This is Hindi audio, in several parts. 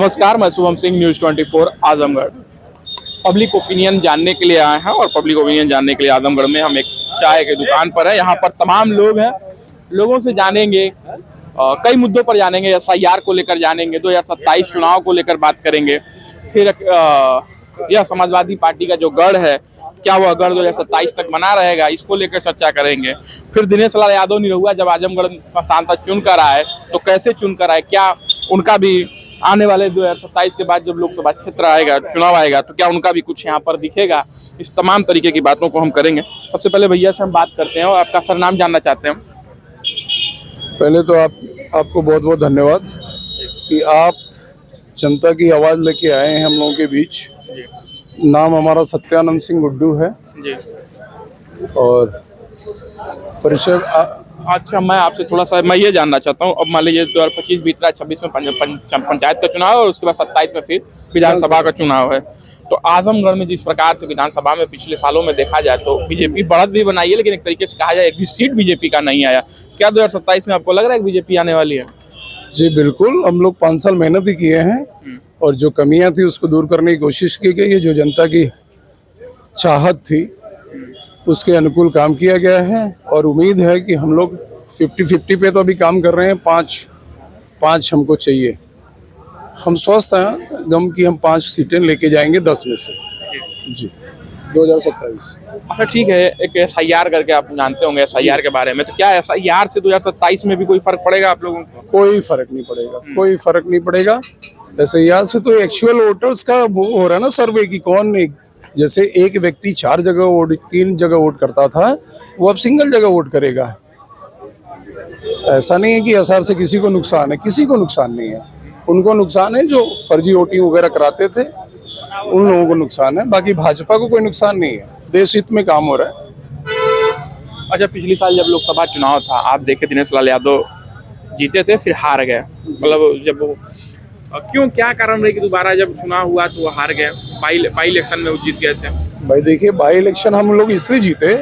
नमस्कार, मैं Shubham Singh, news 24 Azamgarh. Public opinion जानने के लिए आए हैं और पब्लिक ओपिनियन जानने के लिए आजमगढ़ में हम एक चाय की दुकान पर है। यहाँ पर तमाम लोग हैं, लोगों से जानेंगे, कई मुद्दों पर जानेंगे। SIR को लेकर जानेंगे, 2027 चुनाव को लेकर बात करेंगे। फिर यह समाजवादी पार्टी का जो गढ़ है, क्या वह गढ़ 2027 तक बना रहेगा, इसको लेकर चर्चा करेंगे। फिर दिनेश लाल यादव निरहुआ जब आजमगढ़ सांसद चुनकर आए तो कैसे चुनकर आए, क्या उनका भी आने वाले 2027 के बाद जब लोकसभा क्षेत्र आएगा, चुनाव आएगा, तो क्या उनका भी कुछ यहाँ पर दिखेगा। इस तमाम तरीके की बातों को हम करेंगे। सबसे पहले भैया से हम बात करते हैं और आपका सरनाम जानना चाहते हैं। पहले तो आपको बहुत बहुत धन्यवाद कि आप जनता की आवाज़ लेके आए हैं हम लोगों के बीच। नाम हमारा सत्यानंद सिंह गुड्डू है जी। और परिचय अच्छा, मैं आपसे थोड़ा सा मैं ये जानना चाहता हूँ, अब मान लीजिए 2025 बीत रहा है, 26 में पंचायत का चुनाव है और उसके बाद 27 में फिर विधानसभा का चुनाव है। तो आजमगढ़ में जिस प्रकार से विधानसभा में पिछले सालों में देखा जाए तो बीजेपी बढ़त भी बनाई है, लेकिन एक तरीके से कहा जाए एक भी सीट बीजेपी का नहीं आया। क्या 2027 में आपको लग रहा है कि बीजेपी आने वाली है? जी बिल्कुल, हम लोग 5 साल मेहनत ही किए हैं और जो कमियां थी उसको दूर करने की कोशिश की गई है। जो जनता की चाहत थी उसके अनुकूल काम किया गया है और उम्मीद है कि हम लोग 50-50 पे तो अभी काम कर रहे हैं। पाँच हमको चाहिए। हम स्वस्थ हैं एकदम कि हम 5 सीटें लेके जाएंगे 10 में से जी 2027। अच्छा ठीक है, एक SIR करके आप जानते होंगे SIR के बारे में, तो क्या SIR से 2027 में भी कोई फर्क पड़ेगा आप लोगों को? कोई फर्क नहीं पड़ेगा, कोई फर्क नहीं पड़ेगा। SIR से तो एक्चुअल वोटर्स का वो हो रहा है ना सर्वे की कौन नहीं। जैसे एक व्यक्ति 4 जगह वोट 3 जगह वोट करता था, वो अब सिंगल जगह वोट करेगा। ऐसा नहीं है कि SR से किसी को नुकसान है, किसी को नुकसान नहीं है। उनको नुकसान है जो फर्जी वोटिंग वगैरह कराते थे, उन लोगों को नुकसान है। बाकी भाजपा को कोई नुकसान नहीं है, देश हित में काम हो रहा है। अच्छा, पिछले साल जब लोकसभा चुनाव था, आप देखे दिनेश लाल यादव जीते थे, फिर हार गए। मतलब जब वो क्यों, क्या कारण रही कि दोबारा जब चुनाव हुआ तो वो हार गए? बाई इलेक्शन में वो जीत गए थे। भाई देखिए, बाई इलेक्शन हम लोग इसलिए जीते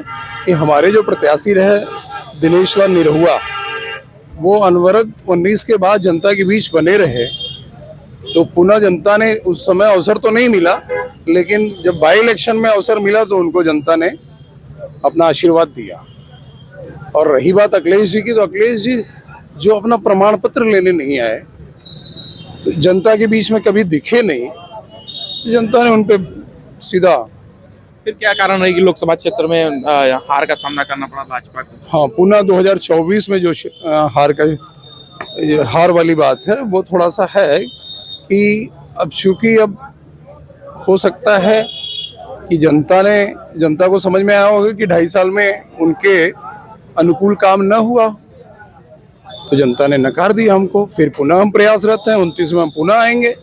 कि हमारे जो प्रत्याशी रहे दिनेश लाल निरहुआ, वो अनवरत 19 के बाद जनता के बीच बने रहे। तो पुनः जनता ने उस समय अवसर तो नहीं मिला, लेकिन जब बाई इलेक्शन में अवसर मिला तो उनको जनता ने अपना आशीर्वाद दिया। और रही बात अखिलेश जी की, तो अखिलेश जी जो अपना प्रमाण पत्र लेने नहीं आए, तो जनता के बीच में कभी दिखे नहीं, तो जनता ने उन पे सीधा। फिर क्या कारण रही कि लोकसभा क्षेत्र में हार का सामना करना पड़ा भाजपा को? हाँ, पुनः 2024 में जो हार वाली बात है, वो थोड़ा सा है कि अब चूंकि अब हो सकता है कि जनता को समझ में आया होगा कि 2.5 साल में उनके अनुकूल काम न हुआ, तो जनता ने नकार दिया हमको। फिर पुनः हम प्रयासरत हैं, 29 में हम पुनः आएंगे,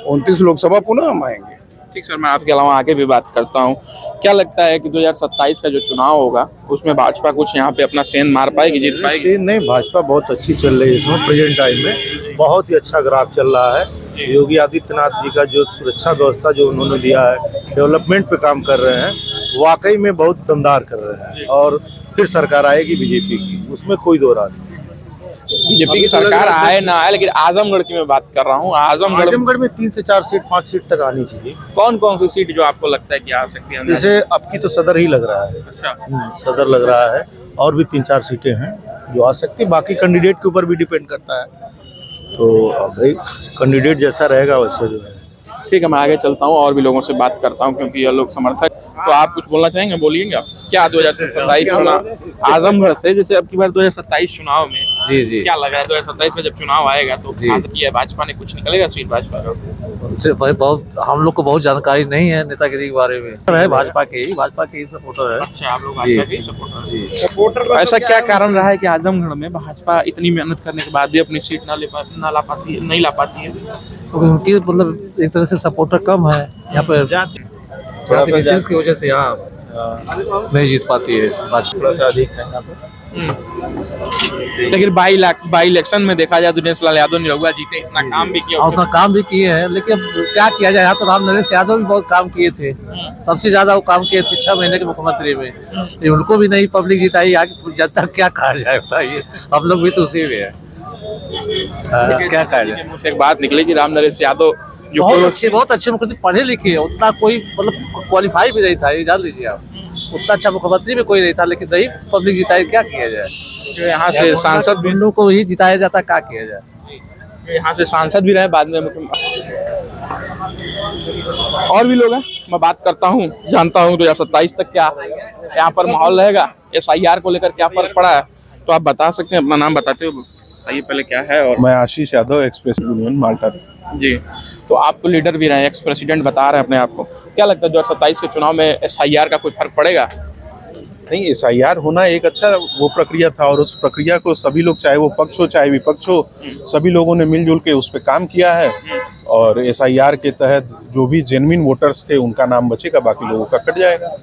29 लोकसभा पुनः हम आएंगे। ठीक सर, मैं आपके अलावा आगे भी बात करता हूँ। क्या लगता है कि 2027 का जो चुनाव होगा उसमें भाजपा कुछ यहाँ पे अपना सेंध मार पाएगी, जीत पाएगी? नहीं, भाजपा बहुत अच्छी चल रही है इसमें। प्रेजेंट टाइम में बहुत ही अच्छा ग्राफ चल रहा है। योगी आदित्यनाथ जी का जो सुरक्षा व्यवस्था जो उन्होंने दिया है, डेवलपमेंट पे काम कर रहे हैं, वाकई में बहुत दमदार कर रहे हैं। और फिर सरकार आएगी बीजेपी की, उसमें कोई दो राय नहीं। बीजेपी की सरकार आए ना आए, लेकिन आजमगढ़ की मैं बात कर रहा हूँ। आजमगढ़ में 3 से 4 सीट 5 सीट तक आनी चाहिए। कौन कौन सी सीट जो आपको लगता है कि आ सकती है? जैसे अब की तो सदर ही लग रहा है। अच्छा, सदर लग रहा है और भी 3-4 सीटें हैं जो आ सकती है। बाकी कैंडिडेट के ऊपर भी डिपेंड करता है, तो अब भाई कैंडिडेट जैसा रहेगा वैसे जो है। ठीक है, मैं आगे चलता हूँ और भी लोगों से बात करता हूँ, क्योंकि ये लोग समर्थक। तो आप कुछ बोलना चाहेंगे? बोलिएगा। क्या 2027 चुनाव आजमगढ़ से, जैसे अब की बार 2027 चुनाव में जी क्या लग रहा है 2027 में जब चुनाव आएगा तो की है भाजपा ने कुछ निकलेगा सीट भाजपा का? भाई बहुत हम लोग को बहुत जानकारी नहीं है नेतागिरी के बारे में। है भाजपा के ही सपोर्टर है। अच्छा, आप लोग भाजपा के सपोर्टर। ऐसा क्या कारण रहा है कि आजमगढ़ में भाजपा इतनी मेहनत करने के बाद भी अपनी सीट नहीं ला पाती है? उनकी मतलब एक तरह से सपोर्टर कम है यहाँ पर, जाति की वजह से यहाँ नहीं जीत पाती है भाजपा। थोड़ा सा अधिक है यहाँ पे। लेकिन बाई इलेक्शन में देखा जाए दिनेश लाल यादव निरहुआ जीते, इतना काम भी किया, उतना काम भी किए हैं, लेकिन क्या किया जाए। यहाँ तो राम नरेश यादव भी बहुत काम किए थे, सबसे ज्यादा वो काम किए थे 6 महीने के मुख्यमंत्री में। उनको भी नहीं पब्लिक जिताई, आगे जनता क्या कहा जाए बताइए। हम लोग भी तो उसी में है। क्या कहा जाए। मुझसे एक बात निकली कि राम नरेश यादव जो बहुत अच्छे मुख्यमंत्री, पढ़े लिखे हैं, उतना कोई मतलब क्वालिफाई भी नहीं था, ये जान लीजिए आप। उतना अच्छा मुख्यमंत्री भी कोई नहीं था, लेकिन नहीं पब्लिक जिताई, क्या किया जाए। जो यहाँ से सांसद भी गुंडों को ही जिताया जाता, क्या किया जाए। यहाँ से सांसद भी रहे, बाद में और भी लोग हैं, मैं बात करता हूँ, जानता हूँ 2027 तक क्या यहाँ पर माहौल रहेगा, SIR को लेकर क्या फर्क पड़ा है, तो आप बता सकते हैं। अपना नाम बताते हो सही पहले क्या है। और मैं आशीष यादव, एक्सप्रेस यूनियन माल्टा। जी, तो आप तो लीडर भी रहे, एक्स प्रेसिडेंट बता रहे हैं अपने आप को, क्या लगता है 2027 के चुनाव में SIR का कोई फर्क पड़ेगा? नहीं, SIR होना एक अच्छा वो प्रक्रिया था और उस प्रक्रिया को सभी लोग, चाहे वो पक्ष हो चाहे विपक्ष हो, सभी लोगों ने मिलजुल के उस पर काम किया है। और SIR के तहत जो भी जेन्युइन वोटर्स थे उनका नाम बचेगा, बाकी लोगों का कट जाएगा।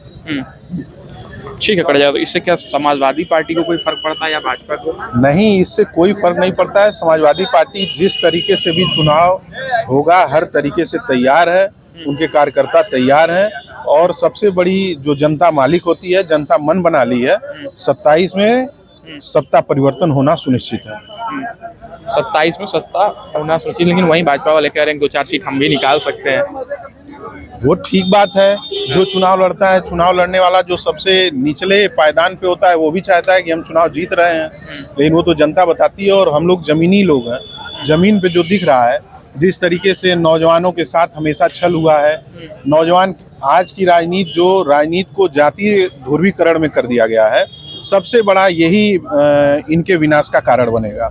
ठीक है, कट जाएगा। तो इससे क्या समाजवादी पार्टी को कोई फर्क पड़ता है या भाजपा को? नहीं, इससे कोई फर्क नहीं पड़ता है। समाजवादी पार्टी जिस तरीके से भी चुनाव होगा हर तरीके से तैयार है, उनके कार्यकर्ता तैयार हैं। और सबसे बड़ी जो जनता मालिक होती है, जनता मन बना ली है, 27 में सत्ता परिवर्तन होना सुनिश्चित है। 27 में सत्ता होना सुनिश्चित, लेकिन वहीं भाजपा वाले कह रहे हैं 2-4 सीट हम भी निकाल सकते हैं। वो ठीक बात है, जो चुनाव लड़ता है, चुनाव लड़ने वाला जो सबसे निचले पायदान पे होता है, वो भी चाहता है कि हम चुनाव जीत रहे हैं, लेकिन वो तो जनता बताती है। और हम लोग जमीनी लोग हैं, जमीन पे जो दिख रहा है, जिस तरीके से नौजवानों के साथ हमेशा छल हुआ है, नौजवान आज की राजनीति को जातीय ध्रुवीकरण में कर दिया गया है, सबसे बड़ा यही इनके विनाश का कारण बनेगा,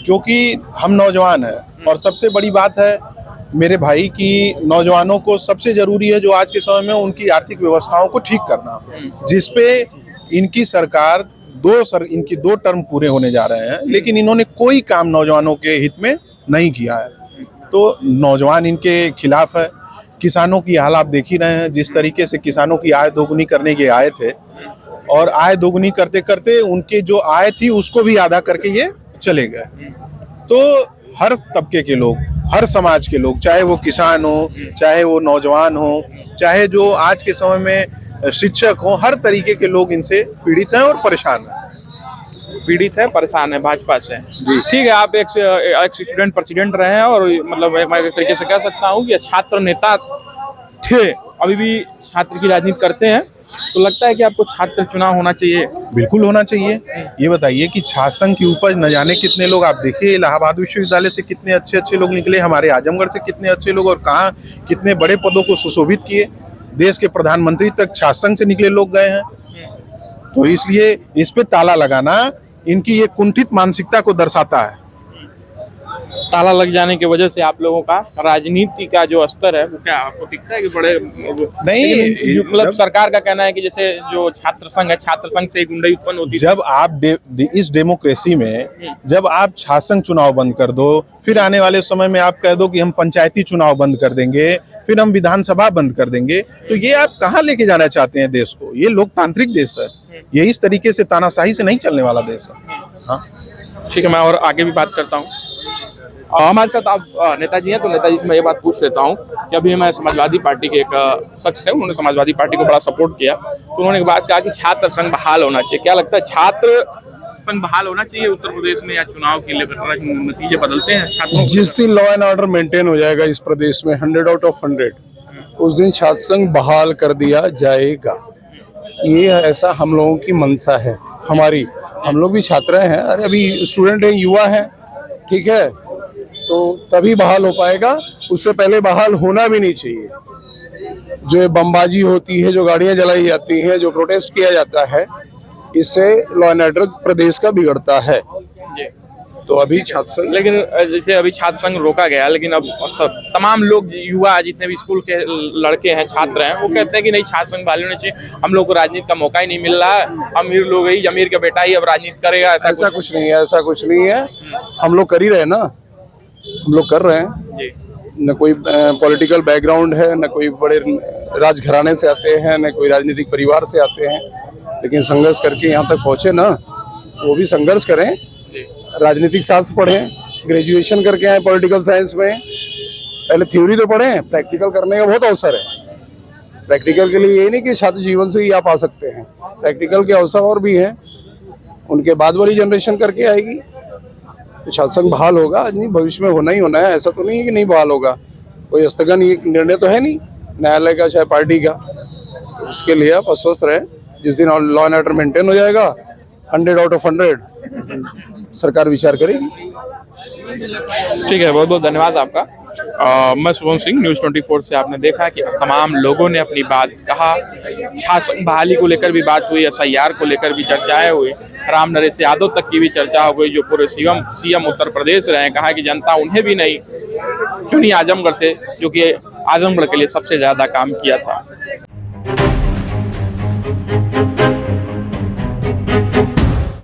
क्योंकि हम नौजवान हैं। और सबसे बड़ी बात है मेरे भाई की नौजवानों को सबसे जरूरी है जो आज के समय में उनकी आर्थिक व्यवस्थाओं को ठीक करना, जिसपे इनकी सरकार इनकी 2 टर्म पूरे होने जा रहे हैं, लेकिन इन्होंने कोई काम नौजवानों के हित में नहीं किया है। तो नौजवान इनके खिलाफ है। किसानों की हाल आप देख ही रहे हैं, जिस तरीके से किसानों की आय दोगुनी करने के आए थे, और आय दोगुनी करते करते उनके जो आय थी उसको भी आधा करके ये चले गए। तो हर तबके के लोग, हर समाज के लोग, चाहे वो किसान हो, चाहे वो नौजवान हो, चाहे जो आज के समय में शिक्षक हो, हर तरीके के लोग इनसे पीड़ित हैं और परेशान हैं। पीड़ित है, परेशान है भाजपा से। ठीक है, आप एक स्टूडेंट प्रेसिडेंट रहे हैं, और मतलब मैं एक तरीके से कह सकता हूँ कि छात्र नेता थे, अभी भी छात्र की राजनीति करते हैं, तो लगता है कि आपको छात्र चुनाव होना चाहिए? बिल्कुल होना चाहिए। ये बताइए कि छात्र संघ की उपज न जाने कितने लोग, आप देखिए इलाहाबाद विश्वविद्यालय से कितने अच्छे अच्छे लोग निकले, हमारे आजमगढ़ से कितने अच्छे लोग, और कहाँ कितने बड़े पदों को सुशोभित किए। देश के प्रधानमंत्री तक छात्र संघ से निकले लोग गए हैं। तो इसलिए इस पे ताला लगाना इनकी ये कुंठित मानसिकता को दर्शाता है। ताला लग जाने की वजह से आप लोगों का राजनीति का जो स्तर है वो क्या आपको दिखता है कि बड़े नहीं, मतलब सरकार का कहना है कि जैसे जो छात्र संघ है, छात्र संघ से गुंडाई उत्पन्न होती है। जब आप इस डेमोक्रेसी में जब आप छात्र संघ चुनाव बंद कर दो, फिर आने वाले समय में आप कह दो कि हम पंचायती चुनाव बंद कर देंगे, फिर हम विधानसभा बंद कर देंगे, तो ये आप कहाँ लेके जाना चाहते हैं देश को? ये लोकतांत्रिक देश है, ये इस तरीके से तानाशाही से नहीं चलने वाला देश है। हाँ, ठीक है, मैं और आगे भी बात करता हूँ। हमारे साथ आप नेताजी हैं, तो नेताजी से मैं ये बात पूछ लेता हूँ कि अभी मैं समाजवादी पार्टी के एक शख्स है, उन्होंने समाजवादी पार्टी को बड़ा सपोर्ट किया, तो उन्होंने एक बात कहा कि छात्र संघ बहाल होना चाहिए। क्या लगता है छात्र संघ बहाल होना चाहिए उत्तर प्रदेश में, या चुनाव के लिए नतीजे बदलते हैं छात्रों? जिस दिन लॉ एंड ऑर्डर मेंटेन हो जाएगा इस प्रदेश में 100 आउट ऑफ 100, उस दिन छात्र संघ बहाल कर दिया जाएगा। ये ऐसा हम लोगों की मंशा है हमारी। हम लोग भी छात्र हैं, अरे अभी स्टूडेंट हैं, युवा हैं, ठीक है, तो तभी बहाल हो पाएगा। उससे पहले बहाल होना भी नहीं चाहिए। जो ये बमबाजी होती है, जो गाड़ियां जलाई जाती हैं, जो प्रोटेस्ट किया जाता है, इससे लॉ एंड ऑर्डर प्रदेश का बिगड़ता है। तो अभी छात्र संघ, लेकिन जैसे अभी छात्र संघ रोका गया, लेकिन अब सब तमाम लोग, युवा जितने भी स्कूल के लड़के हैं, छात्र हैं, वो कहते हैं कि नहीं छात्र संघ बहाल होने चाहिए, हम लोग को राजनीति का मौका ही नहीं मिल रहा है, अमीर लोग ही, अमीर का बेटा ही अब राजनीति करेगा। ऐसा कुछ नहीं है, ऐसा कुछ नहीं है। हम लोग कर ही रहे हैं ना, हम लोग कर रहे हैं। न कोई पॉलिटिकल बैकग्राउंड है, न कोई बड़े राजघराने से आते हैं, न कोई राजनीतिक परिवार से आते हैं, लेकिन संघर्ष करके यहाँ तक पहुँचे ना, वो भी संघर्ष करें। राजनीतिक शास्त्र पढ़ें, ग्रेजुएशन करके आए पॉलिटिकल साइंस में, पहले थ्योरी तो पढ़ें, प्रैक्टिकल करने का बहुत अवसर है। प्रैक्टिकल के लिए ये नहीं कि छात्र जीवन से ही आप आ सकते हैं, प्रैक्टिकल के अवसर और भी हैं, उनके बाद वाली जनरेशन करके आएगी। तो छात्र संघ बहाल होगा, नहीं भविष्य में होना ही होना है, ऐसा तो नहीं है कि नहीं बहाल होगा। कोई स्थगन ये निर्णय तो है नहीं न्यायालय का चाहे पार्टी का, तो उसके लिए आप अस्वस्थ रहें। जिस दिन लॉ एंड ऑर्डर मेंटेन हो जाएगा 100 आउट ऑफ 100 सरकार विचार करेगी। ठीक है, बहुत बहुत धन्यवाद आपका। मैं शुभम सिंह, न्यूज़ 24 से। आपने देखा कि तमाम लोगों ने अपनी बात कहा। शासन बहाली को लेकर भी बात हुई, SIR को लेकर भी चर्चाएं हुई, राम नरेश यादव तक की भी चर्चा हो गई, जो पूरे सीएम उत्तर प्रदेश रहे हैं। कहा कि जनता उन्हें भी नहीं चुनी आजमगढ़ से, जो कि आजमगढ़ के लिए सबसे ज्यादा काम किया था।